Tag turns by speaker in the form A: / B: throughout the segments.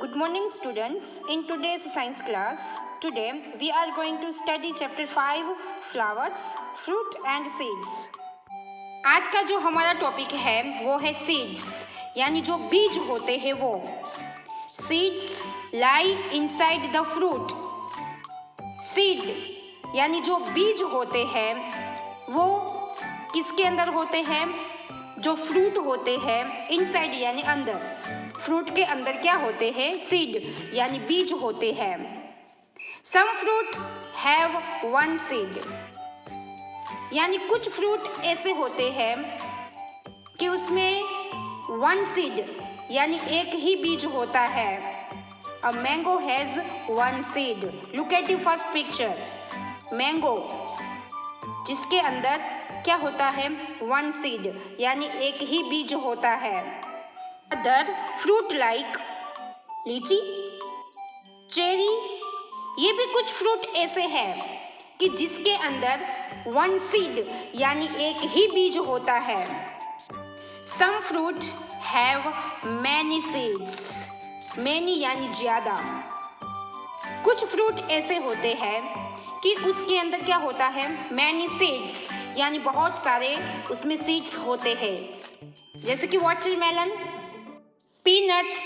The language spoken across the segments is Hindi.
A: Good morning students. In today's science class, today we are going to study chapter 5 flowers, fruit and seeds. आज का जो हमारा टॉपिक है वो है seeds, यानी जो बीज होते हैं वो. Seeds lie inside the fruit. Seed यानी जो बीज होते हैं वो किसके अंदर होते हैं? जो फ्रूट होते हैं इनसाइड यानी अंदर. फ्रूट के अंदर क्या होते हैं? सीड यानी बीज होते हैं. Some fruit have one seed, यानी कुछ फ्रूट ऐसे होते हैं कि उसमें वन सीड यानी एक ही बीज होता है. A mango has one seed. Look at the first picture. Mango जिसके अंदर क्या होता है? वन सीड यानी एक ही बीज होता है. अदर फ्रूट लाइक लीची, चेरी, ये भी कुछ फ्रूट ऐसे हैं कि जिसके अंदर वन सीड यानी एक ही बीज होता है. Some fruit have many seeds. Many यानी ज़्यादा. कुछ फ्रूट ऐसे होते हैं कि उसके अंदर क्या होता है? मैनी सीड्स यानी बहुत सारे उसमें सीड्स होते हैं. जैसे कि वाटरमेलन, पीनट्स,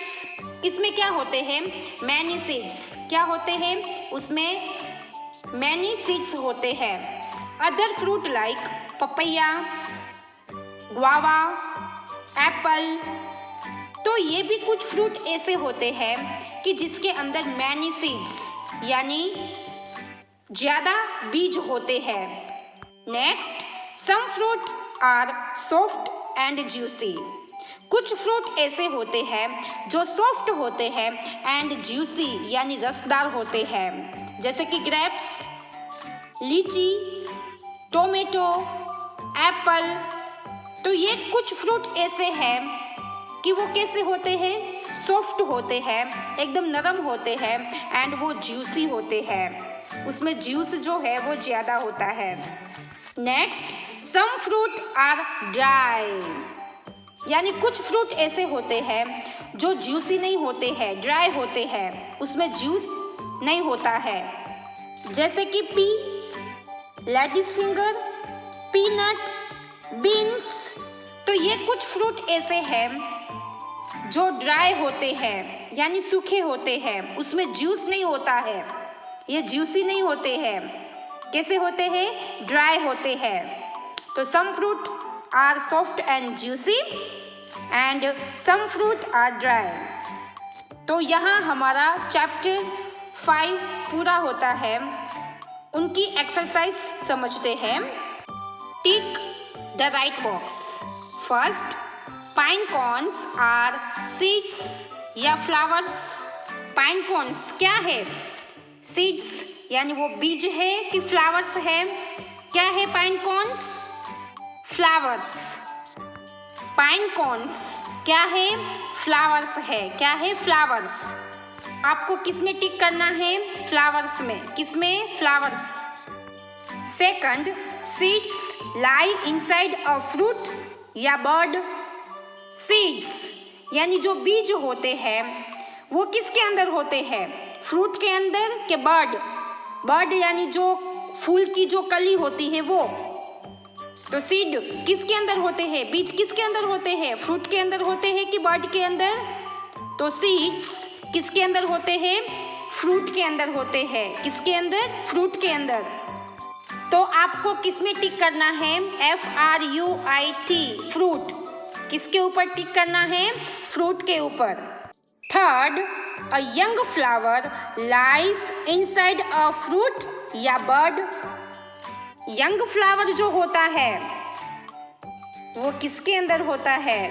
A: इसमें क्या होते हैं? Many seeds. क्या होते हैं? उसमें मैनी सीड्स होते हैं. Other fruit like papaya, guava, Apple, तो ये भी कुछ फ्रूट ऐसे होते हैं कि जिसके अंदर मैनी सीड्स यानी ज़्यादा बीज होते हैं. Next, some fruit are soft and juicy. कुछ फ्रूट ऐसे होते हैं जो सॉफ्ट होते हैं एंड ज्यूसी यानी रसदार होते हैं. जैसे कि ग्रेप्स, लीची, टोमेटो, एप्पल. तो ये कुछ फ्रूट ऐसे हैं कि वो कैसे होते हैं? सॉफ्ट होते हैं, एकदम नरम होते हैं एंड वो ज्यूसी होते हैं. उसमें ज्यूस जो है वो ज़्यादा होता है. Next, some fruit are dry, यानी कुछ फ्रूट ऐसे होते हैं जो ज्यूसी नहीं होते हैं, ड्राई होते हैं, उसमें जूस नहीं होता है. जैसे कि P, ladies finger, peanut, beans. तो ये कुछ फ्रूट ऐसे हैं जो ड्राई होते हैं यानी सूखे होते हैं, उसमें जूस नहीं होता है, ये ज्यूसी नहीं होते हैं. कैसे होते हैं? ड्राई होते हैं. तो some fruit are soft and juicy and some fruit are dry. तो यहाँ हमारा चैप्टर 5 पूरा होता है. उनकी एक्सरसाइज समझते हैं. Tick the right box. First, pine cones are seeds या फ्लावर्स. पाइन कॉर्न्स क्या है? सीड्स यानी वो बीज है कि फ्लावर्स है? क्या है pine corns? Flowers. Pine cones क्या है? फ्लावर्स है. क्या है? फ्लावर्स. आपको किस में टिक करना है? फ्लावर्स में. किस में? Flowers. Second, seeds lie inside a fruit या बर्ड. सीड्स यानी जो बीज होते हैं वो किसके अंदर होते हैं? फ्रूट के अंदर के बर्ड? बर्ड यानी जो फूल की जो कली होती है वो. तो सीड किसके अंदर होते हैं? बीज किसके अंदर होते हैं? फ्रूट के अंदर होते हैं कि बर्ड के अंदर? तो सीड्स किसके अंदर होते हैं? फ्रूट के अंदर होते हैं. किसके अंदर? फ्रूट के अंदर. तो आपको किस में टिक करना है? FRUIT, fruit. किसके ऊपर टिक करना है? फ्रूट के ऊपर. Third, a young flower lies inside a fruit या बर्ड. यंग फ्लावर जो होता है वो किसके अंदर होता है?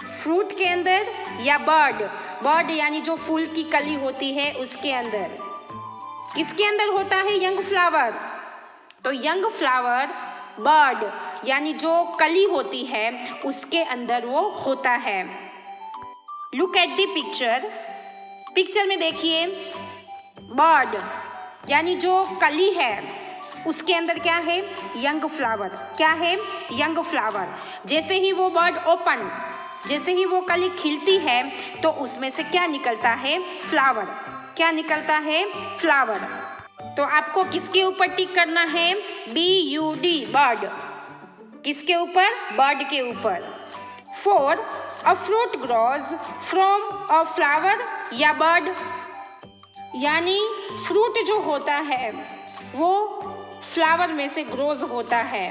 A: फ्रूट के अंदर या बर्ड? बर्ड यानी जो फूल की कली होती है उसके अंदर. किसके अंदर होता है यंग फ्लावर? तो यंग फ्लावर बर्ड यानी जो कली होती है उसके अंदर वो होता है. Look at the picture. Picture में देखिए, बर्ड यानी जो कली है उसके अंदर क्या है? Young flower. क्या है? Young flower. जैसे ही वो बर्ड ओपन जैसे ही वो कली खिलती है तो उसमें से क्या निकलता है? फ्लावर। क्या निकलता है? फ्लावर। तो आपको किसके ऊपर टिक करना है? BUD, bird. किसके ऊपर? बर्ड के ऊपर। 4. A fruit grows from a flower या बर्ड, यानी फ्रूट जो होता है वो फ्लावर में से ग्रोज होता है।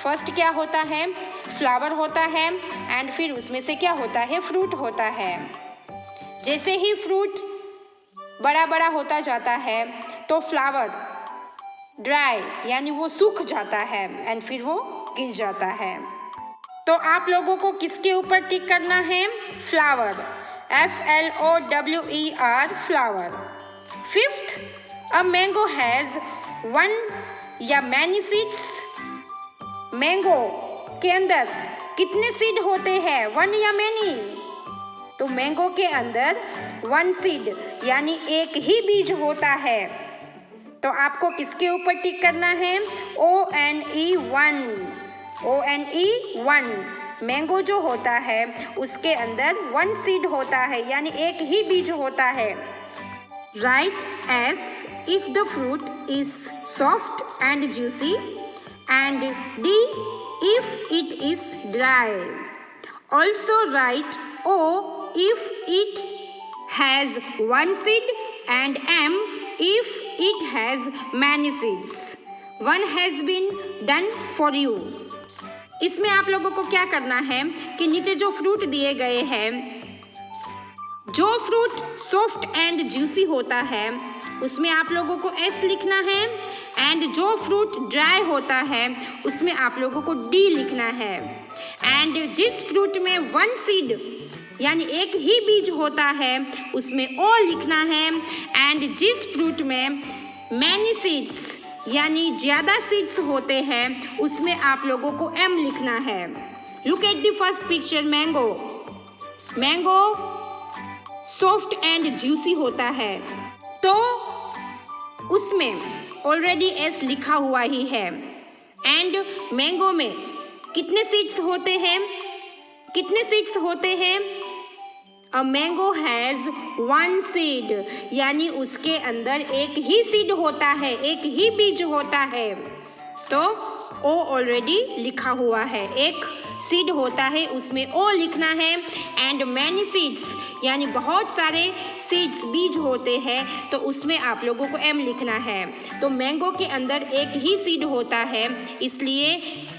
A: फर्स्ट क्या होता है? फ्लावर होता है एंड फिर उसमें से क्या होता है? फ्रूट होता है। जैसे ही फ्रूट बड़ा बड़ा होता जाता है तो फ्लावर ड्राई यानी वो सूख जाता है एंड फिर वो गिर जाता है। तो आप लोगों को किसके ऊपर टिक करना है? Flower. FLOWER, flower. 5th, a mango has 1 या मैनी सीड्स। मैंगो के अंदर कितने सीड होते हैं? 1 या मैनी? तो मैंगो के अंदर 1 सीड यानी एक ही बीज होता है। तो आपको किसके ऊपर टिक करना है? ONE1, ONE1। मैंगो जो होता है उसके अंदर 1 सीड होता है यानी एक ही बीज होता है। Write S if the fruit is soft and juicy and D if it is dry. Also write O if it has 1 seed and M if it has many seeds. One has been done for you. इसमें आप लोगों को क्या करना है कि नीचे जो फ्रूट दिए गए हैं, जो फ्रूट सॉफ्ट एंड जूसी होता है उसमें आप लोगों को S लिखना है एंड जो फ्रूट ड्राई होता है उसमें आप लोगों को D लिखना है। एंड जिस फ्रूट में 1 सीड यानी एक ही बीज होता है उसमें O लिखना है एंड जिस फ्रूट में मैनी सीड्स यानी ज़्यादा सीड्स होते हैं उसमें आप लोगों को M लिखना है। Look at the first picture, mango. Mango soft and juicy होता है तो उसमें ऑलरेडी S लिखा हुआ ही है। एंड मैंगो में कितने सीड्स होते हैं? कितने सीड्स होते हैं? अ मैंगो हैज़ 1 सीड यानी उसके अंदर एक ही सीड होता है, एक ही बीज होता है। तो O ऑलरेडी लिखा हुआ है, एक सीड होता है उसमें O लिखना है। एंड मैनी सीड्स यानी बहुत सारे सीड्स बीज होते हैं तो उसमें आप लोगों को M लिखना है। तो मैंगो के अंदर एक ही सीड होता है इसलिए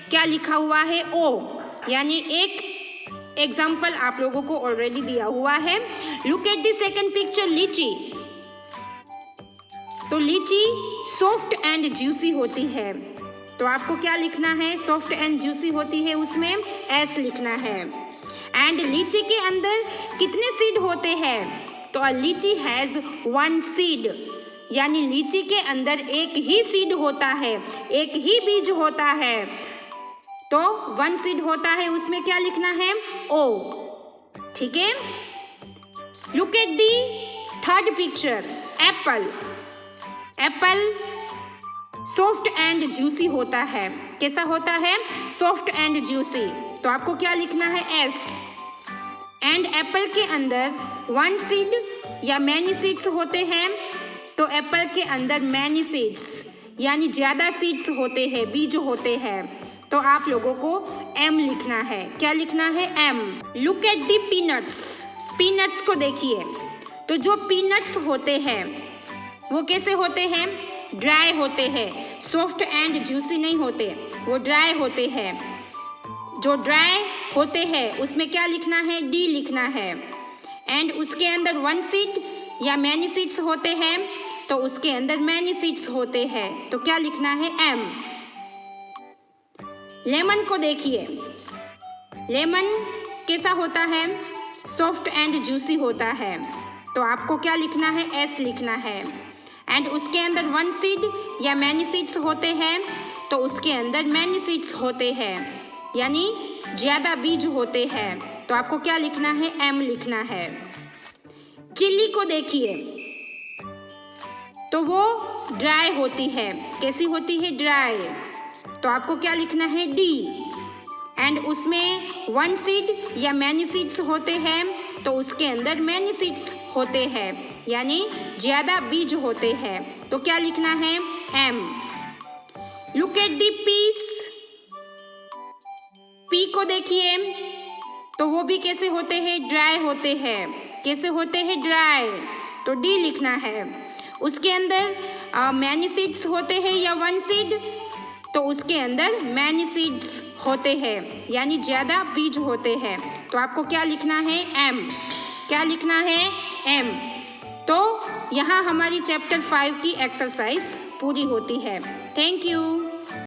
A: क्या लिखा हुआ है? O, यानी एक एग्जाम्पल आप लोगों को ऑलरेडी दिया हुआ है। Look at the second picture, लीची। तो लीची सॉफ्ट एंड जूसी होती है तो आपको क्या लिखना है? सॉफ्ट एंड जूसी होती है उसमें S लिखना है। एंड लीची के अंदर कितने सीड होते हैं? तो अ लीची हैज़ 1 सीड यानी लीची के अंदर एक ही सीड होता है, एक ही बीज होता है। तो 1 सीड होता है उसमें क्या लिखना है? O। ठीक है। Look at the third picture, Apple. Apple soft and juicy होता है। कैसा होता है? Soft and juicy. तो आपको क्या लिखना है? S। एंड एप्पल के अंदर 1 सीड या मैनी सीड्स होते हैं तो एप्पल के अंदर मैनी सीड्स यानी ज़्यादा सीड्स होते हैं, बीज होते हैं। तो आप लोगों को M लिखना है। क्या लिखना है? M। Look at the peanuts. Peanuts को देखिए। तो जो पीनट्स होते हैं वो कैसे होते हैं? ड्राई होते हैं, सॉफ्ट एंड जूसी नहीं होते, वो ड्राई होते हैं। जो ड्राई होते हैं उसमें क्या लिखना है? D लिखना है। एंड उसके अंदर 1 सीड या मैनी सीड्स होते हैं तो उसके अंदर मैनी सीड्स होते हैं तो क्या लिखना है? M। लेमन को देखिए। लेमन कैसा होता है? सॉफ्ट एंड जूसी होता है तो आपको क्या लिखना है? S लिखना है। एंड उसके अंदर 1 सीड या मैनी सीड्स होते हैं तो उसके अंदर मैनी सीड्स होते हैं यानी ज़्यादा बीज होते हैं तो आपको क्या लिखना है? M लिखना है। चिल्ली को देखिए। तो वो ड्राई होती है। कैसी होती है? ड्राई। तो आपको क्या लिखना है? D। एंड उसमें वन सीड या मैनी सीड्स होते हैं तो उसके अंदर मैनी सीड्स होते हैं, यानी ज़्यादा बीज होते हैं। तो क्या लिखना है? M। Look at the piece, P को देखिए तो वो भी कैसे होते हैं? ड्राई होते हैं। कैसे होते हैं? ड्राई। तो डी लिखना है। उसके अंदर मैनी सीड्स होते हैं या वन सीड, तो उसके अंदर मैनी सीड्स होते हैं, यानी ज़्यादा बीज होते हैं। तो आपको क्या लिखना है? M। क्या लिखना है? M। तो यहाँ हमारी चैप्टर 5 की एक्सरसाइज पूरी होती है। Thank you.